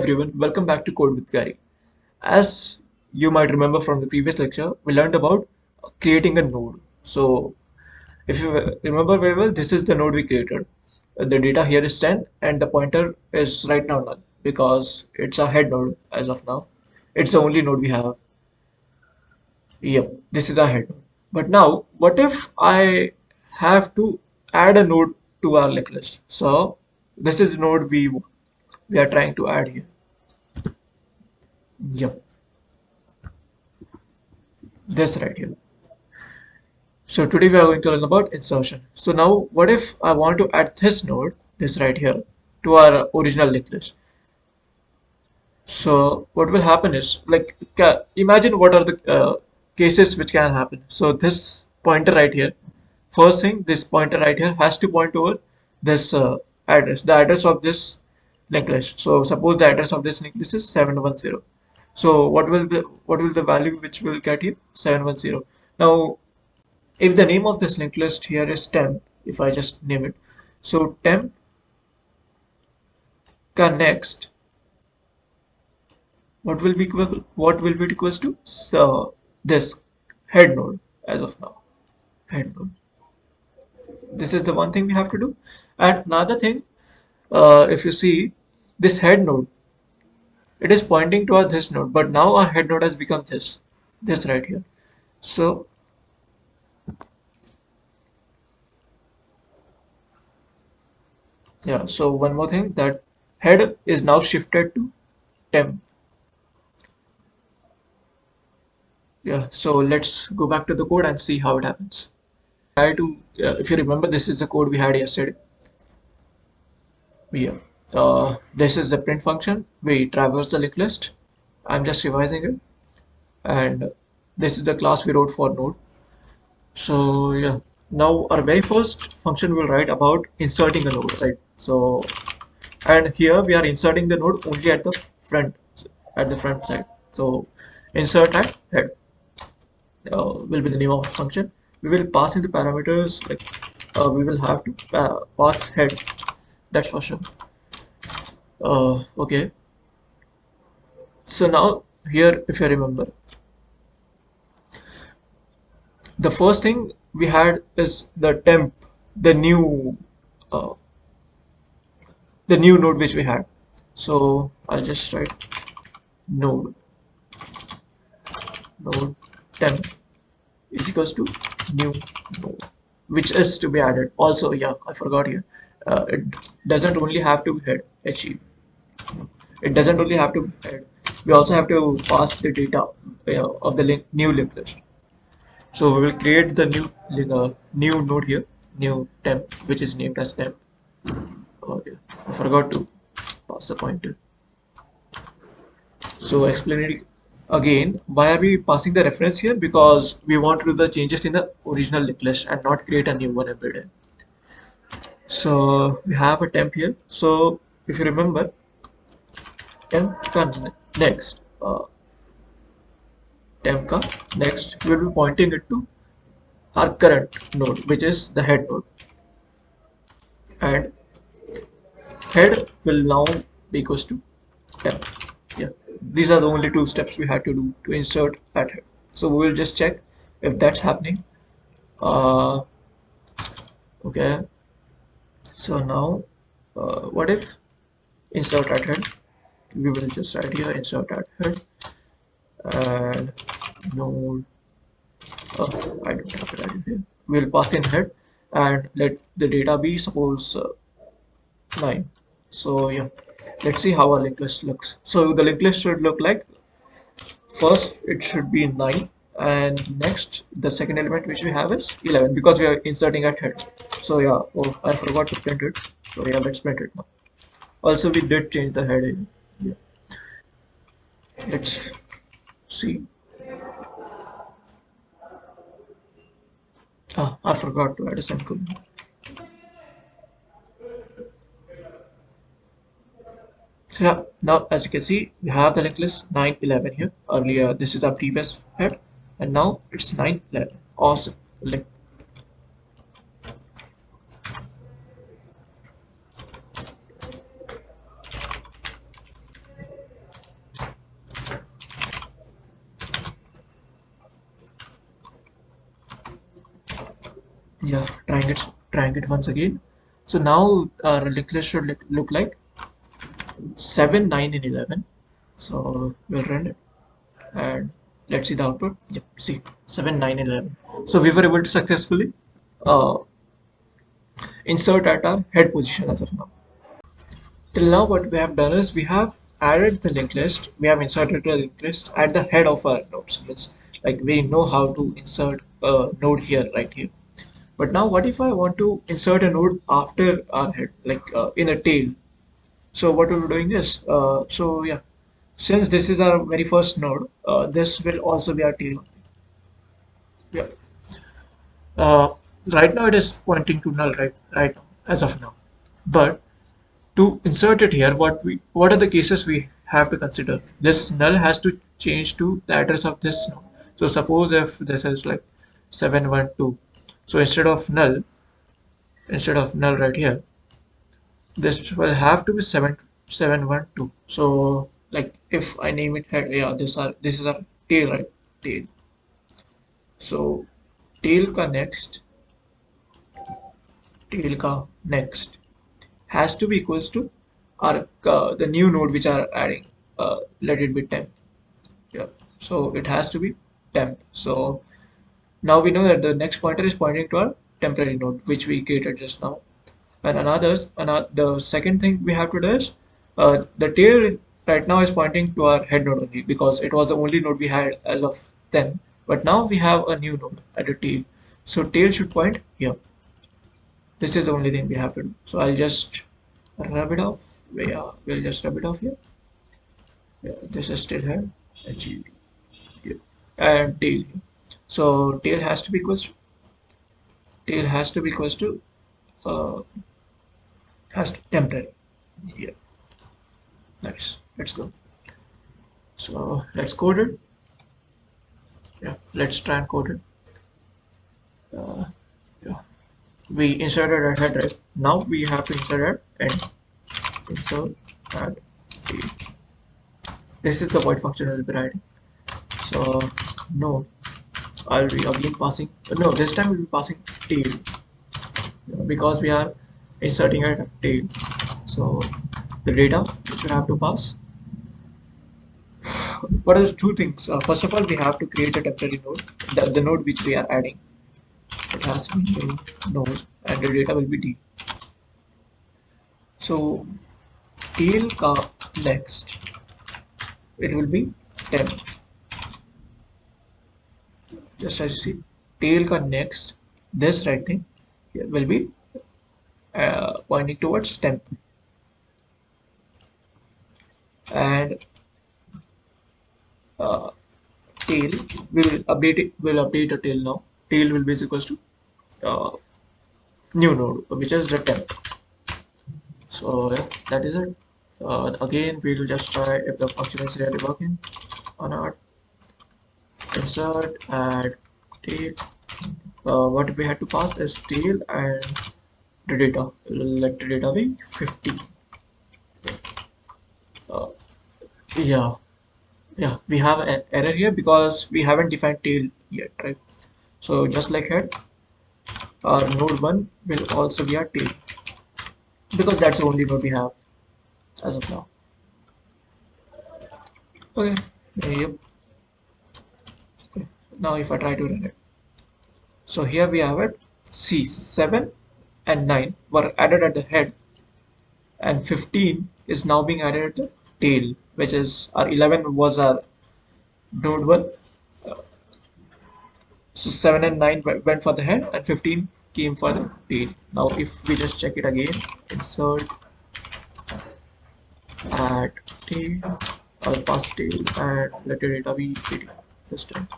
everyone, welcome back to Code with Gary. As you might remember from the previous lecture, we learned about creating a node. So, if you remember very well, this is the node we created. The data here is 10 and the pointer is right now none because it's a head node as of now. It's the only node we have. Yep, this is a head node. But now, what if I have to add a node to our link list? So, this is the node we are trying to add here. Yep, this right here. So today we are going to learn about insertion. So now what if I want to add this node, this right here, to our original linked list? So what will happen is, like, imagine what are the cases which can happen. So this pointer right here, first thing, this pointer right here has to point over this address, the address of this linked list. So suppose the address of this linked list is 710. So what will the value which will get here? 710. Now if the name of this linked list here is temp, if I just name it, so temp connects, what will be equals to, so this head node as of now, head node. This is the one thing we have to do. And another thing, if you see this head node, it is pointing toward this node, but now our head node has become this right here. So yeah, so one more thing, that head is now shifted to temp. Yeah, so let's go back to the code and see how it happens. If you remember, this is the code we had yesterday. Yeah, this is the print function. We traverse the linked list. I'm just revising it, and this is the class we wrote for node. So yeah, now our very first function will write about inserting a node, right? So, and here we are inserting the node only at the front side. So insert at head will be the name of the function. We will pass in the parameters, like we will have to pass head, that's for sure. Okay, so now here, if you remember, the first thing we had is the temp, the new uh, the new node which we had. So I'll just write node node temp is equals to new node, which is to be added. Also, yeah, I forgot here. It doesn't only have to be head achieve. It doesn't only have to be head. We also have to pass the data of the new linked list. So we will create the new node here, new temp, which is named as temp. Oh yeah, I forgot to pass the pointer. So explain it again. Why are we passing the reference here? Because we want to do the changes in the original linked list and not create a new one every day. So we have a temp here. So if you remember, temp next, temp next, we will be pointing it to our current node, which is the head node, and head will now be equals to temp. Yeah, these are the only two steps we had to do to insert at head. So we will just check if that's happening. Uh, okay, so now what if insert at head? We will just write here insert at head and node. I don't have it added here. We'll pass in head and let the data be, suppose 9. So yeah, let's see how our linked list looks. So the linked list should look like, first it should be 9, and next the second element which we have is 11 because we are inserting at head. So yeah, oh, I forgot to print it. So yeah, let's print it now. Also we did change the head in. Yeah. Let's see. I forgot to add a semicolon. So yeah, now as you can see, we have the linked list 9, 11 here. Earlier, this is our previous head, and now it's 9, 11. Awesome. Like, Yeah, trying it once again. So now our linked list should look like 7, 9, and 11. So we'll run it and let's see the output. Yep, see 7, 9, 11. So we were able to successfully uh, insert at our head position as of now. Till now, what we have done is we have added the linked list, we have inserted the linked list at the head of our nodes. Means like we know how to insert a node here, right here. But now, what if I want to insert a node after our head, like in a tail? So what we're doing is, so yeah, since this is our very first node, this will also be our tail. Yeah. Uh, right now it is pointing to null, right now, as of now. But to insert it here, what are the cases we have to consider? This null has to change to the address of this node. So suppose if this is like 712, so instead of null right here, this will have to be 7712. So like if I name it head, yeah, this is our tail, right? Tail. So tail ka next, tail ka next has to be equals to our the new node which are adding. Let it be temp. Yeah. So it has to be temp. So now we know that the next pointer is pointing to our temporary node which we created just now. And another the second thing we have to do is the tail right now is pointing to our head node only because it was the only node we had as of then. But now we have a new node at the tail. So tail should point here. This is the only thing we have to do. So I'll just rub it off. Yeah, we'll just rub it off here. Yeah, this is still here. And yeah. And tail here. So tail has to be equals to uh, has to temporary. Yeah, nice. Let's go. So let's code it. Yeah, let's try and code it. Yeah, we inserted at head, right? Now we have to insert at end. Insert at tail. This is the void function we'll be writing. So no, I'll be again passing. No, this time we'll be passing tail because we are inserting at tail. So the data which we have to pass. What are the two things? First of all, we have to create a temporary node. The node which we are adding, it has to be new node, and the data will be D. So tail ka next, it will be temp. Just as you see, tail ka next, this right thing here will be pointing towards temp, and uh, tail we will update it. Will update a tail now. Tail will be equals to uh, new node, which is the temp. So yeah, that is it. Again, we will just try if the function is really working or not. Insert add tail. What we had to pass is tail and the data. Let the data be 50. Uh, yeah, yeah, we have an error here because we haven't defined tail yet, right? So just like head, our node 1 will also be our tail because that's the only node we have as of now. Okay, yep. Okay. Now if I try to run it, so here we have it. See, 7 and 9 were added at the head, and 15 is now being added at the tail, which is our 11 was our node 1. So 7 and 9 went for the head, and 15 came for the tail. Now if we just check it again, insert add tail, I'll pass tail and let the data be 18 this time.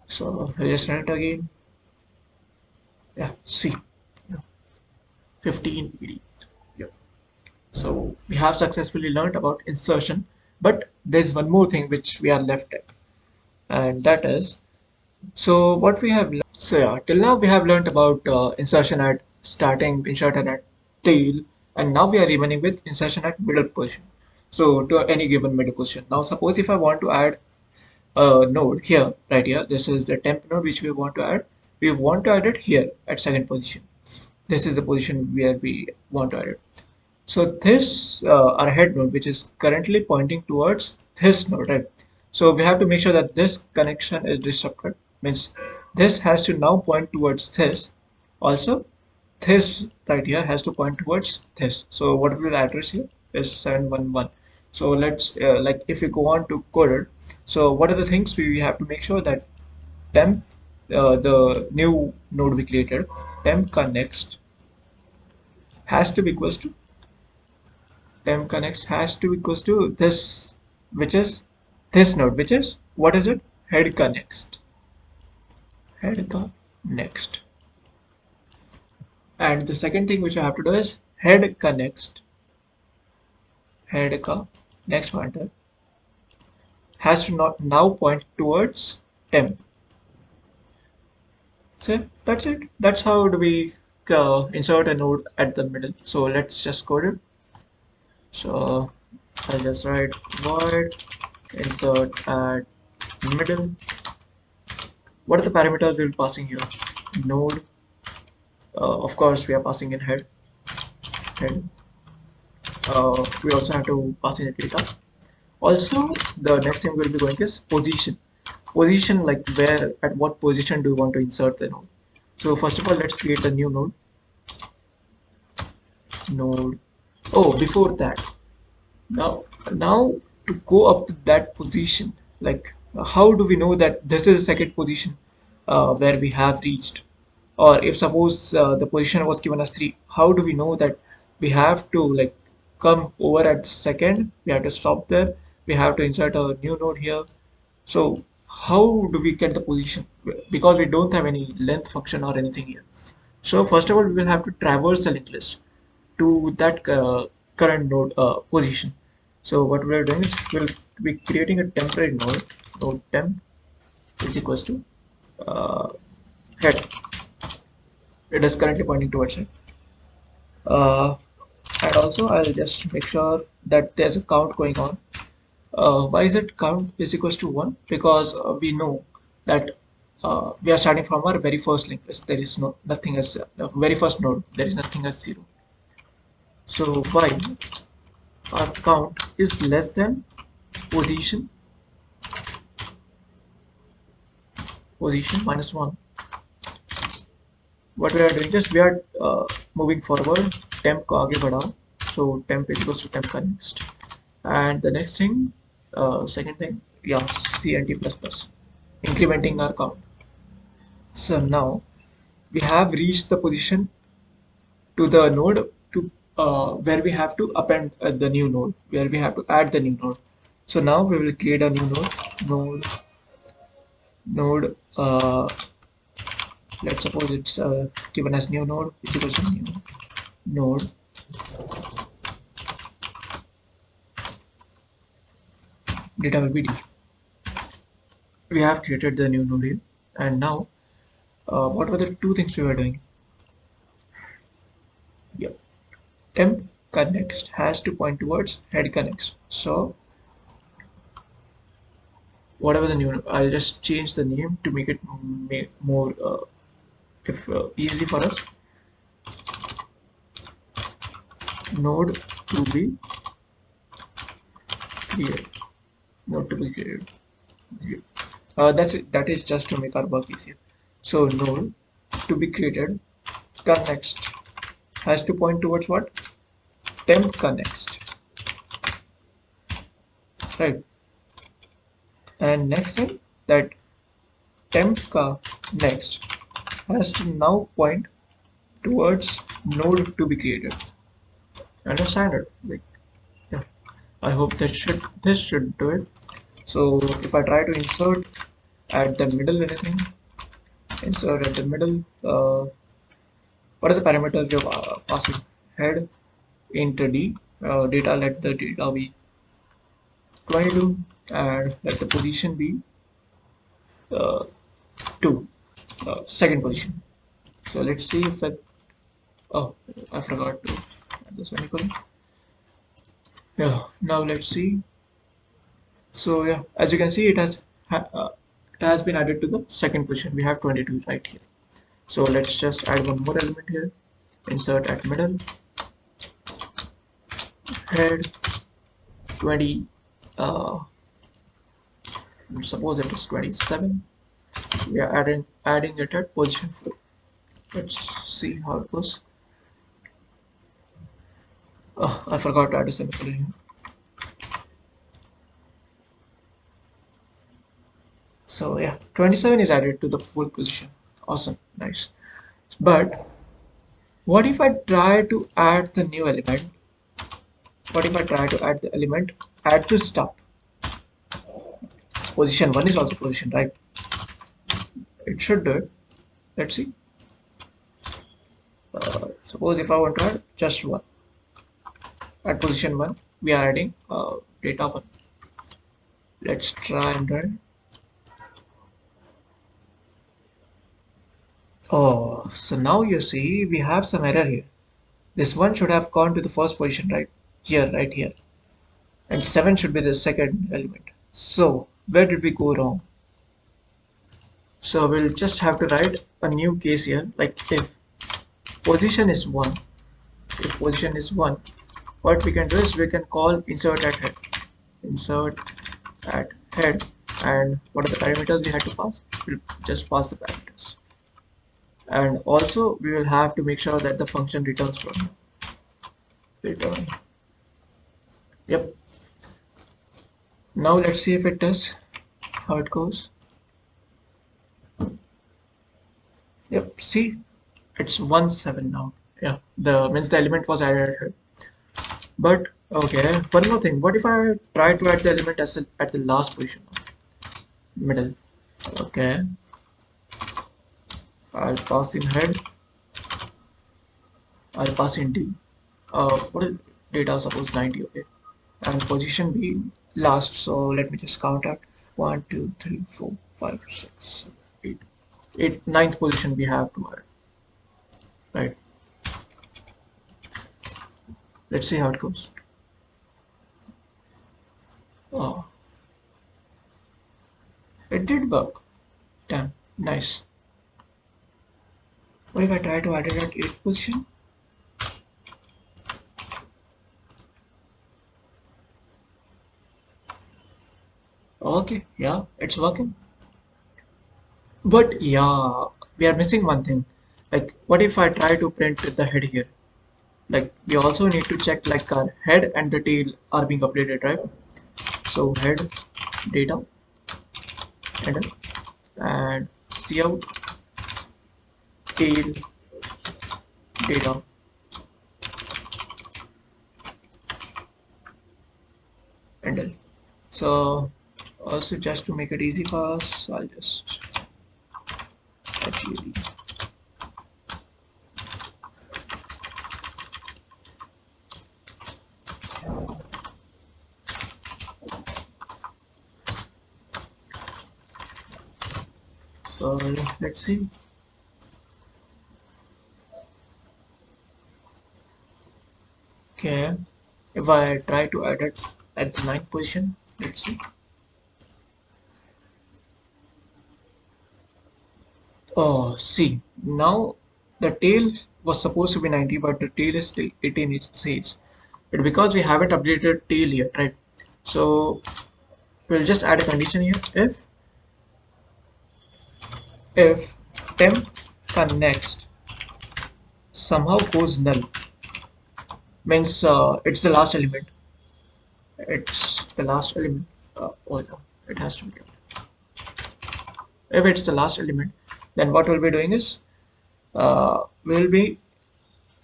So I'll just run it again. Yeah, see, 15 ED. Yeah. So we have successfully learned about insertion, but there's one more thing which we are left at, and that is, so what we have learned. So yeah, till now we have learned about insertion at starting, insertion at tail, and now we are remaining with insertion at middle position. So to any given middle position. Now suppose if I want to add a node here, right here, this is the temp node which we want to add. we want to add it here at second position. This is the position where we want to add it. So this our head node, which is currently pointing towards this node, right? So we have to make sure that this connection is disrupted. Means this has to now point towards this. Also, this right here has to point towards this. So what will the address here is 711. So let's like if we go on to code it. So what are the things we have to make sure that temp the new node we created, temp connects has to be equals to temp connects has to equals to this, which is this node, which is what is it? Head connects. Head connects. And the second thing which I have to do is head connects. Head next pointer has to not now point towards temp. So that's it. That's how do we insert a node at the middle. So let's just code it. So I'll just write void insert at middle. What are the parameters we'll be passing here? Node. Of course, we are passing in head. We also have to pass in the data. Also, the next thing we'll be going is position. Position, like where, at what position do you want to insert the node? So first of all, let's create a new node. Node. Oh, before that, now to go up to that position, like how do we know that this is the second position where we have reached? Or if suppose the position was given as 3, how do we know that we have to like come over at the second, we have to stop there, we have to insert a new node here. So how do we get the position? Because we don't have any length function or anything here. So first of all, we will have to traverse the linked list to that current node position. So what we are doing is we'll be creating a temporary node temp is equals to head. It is currently pointing towards it. And also I'll just make sure that there's a count going on. Why is it count is equals to 1? Because we know that we are starting from our very first linked list. There is nothing as the very first node. There is nothing as 0. So while our count is less than position minus 1, what we are doing is we are moving forward, temp को आगे बढ़ाओ. So temp is equals to temp connects. And the next thing, second thing, yeah, cnt plus plus, incrementing our count. So now we have reached the position to the node to where we have to append the new node, where we have to add the new node. So now we will create a new node. Let's suppose it's given as new node is equals to new node. Data will be D. We have created the new node here, and now what were the two things we were doing? Yep, temp connects has to point towards head connects. So whatever the new, I'll just change the name to make it more easy for us. Node to be created. Node to be created. That's it. That is just to make our work easier. So node to be created connects has to point towards what? Temp connects. Right. And next thing, that temp ka next has to now point towards node to be created. Understand it? Like, yeah. I hope this should do it. So if I try to insert at the middle anything, insert at the middle, what are the parameters you're passing? Head int d, data, let the data be 22, and let the position be 2, second position. So let's see if it, oh, I forgot to add the semicolon. Yeah, now let's see. So yeah, as you can see, it has been added to the second position. We have 22 right here. So let's just add one more element here. Insert at middle, head 20, uh, suppose it is 27. We are adding it at position 4. Let's see how it goes. Oh, I forgot to add a semicolon here. So yeah, 27 is added to the full position. Awesome, nice. But what if I try to add the new element? What if I try to add the element at the start? Position 1 is also position, right? It should do it. Let's see. Suppose if I want to add just 1. At position 1, we are adding data 1. Let's try and run. Oh, so now you see we have some error here. This 1 should have gone to the first position, right? Here, right here. And 7 should be the second element. So, where did we go wrong? So, we'll just have to write a new case here, like if position is 1. If position is 1, what we can do is we can call insert at head. Insert at head. And what are the parameters we had to pass? We'll just pass the parameters. And also, we will have to make sure that the function returns from return. Yep. Now let's see if it does, how it goes. Yep, see, it's 1 7 now. Yeah, the means the element was added here. But okay, one more thing. What if I try to add the element at the last position, middle? Okay, I'll pass in head. I'll pass in D. What is data? Suppose 90. Okay, and position B last. So let me just count out 1 2 3 4 5 6 7 8. Ninth position we have to add. Right. Let's see how it goes. Oh, it did work. Damn, nice. What if I try to add it at 8th position? Okay, yeah, it's working. But yeah, we are missing one thing. Like, what if I try to print the head here? Like, we also need to check like our head and the tail are being updated, right? So head data and cout tail data. Handle. So also just to make it easy for us, I'll just actually so let's see. Okay, if I try to add it at the ninth position, let's see. Oh, see, now the tail was supposed to be 90, but the tail is still 18, it says. But because we haven't updated tail yet, right? So we'll just add a condition here. If temp connect somehow goes null, means it's the last element. It's the last element. Oh no, it has to be kept. If it's the last element, then what we'll be doing is we'll be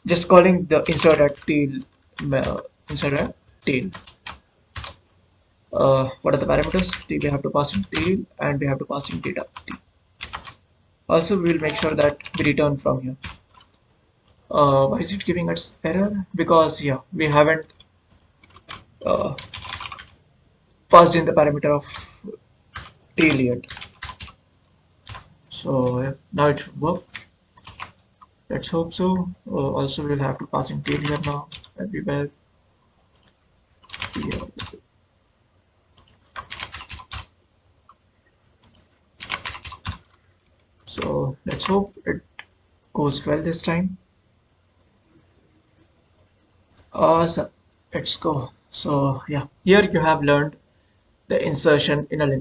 just calling the insert at tail insert at tail. What are the parameters? We have to pass in tail and we have to pass in data t. Also, we will make sure that we return from here. Why is it giving us error? Because yeah, we haven't uh, passed in the parameter of tail yet. So yeah, now it should work. Let's hope so. Also, we'll have to pass in tail here now everywhere. Yeah. So let's hope it goes well this time. Awesome. Let's go. So yeah, here you have learned the insertion in a link.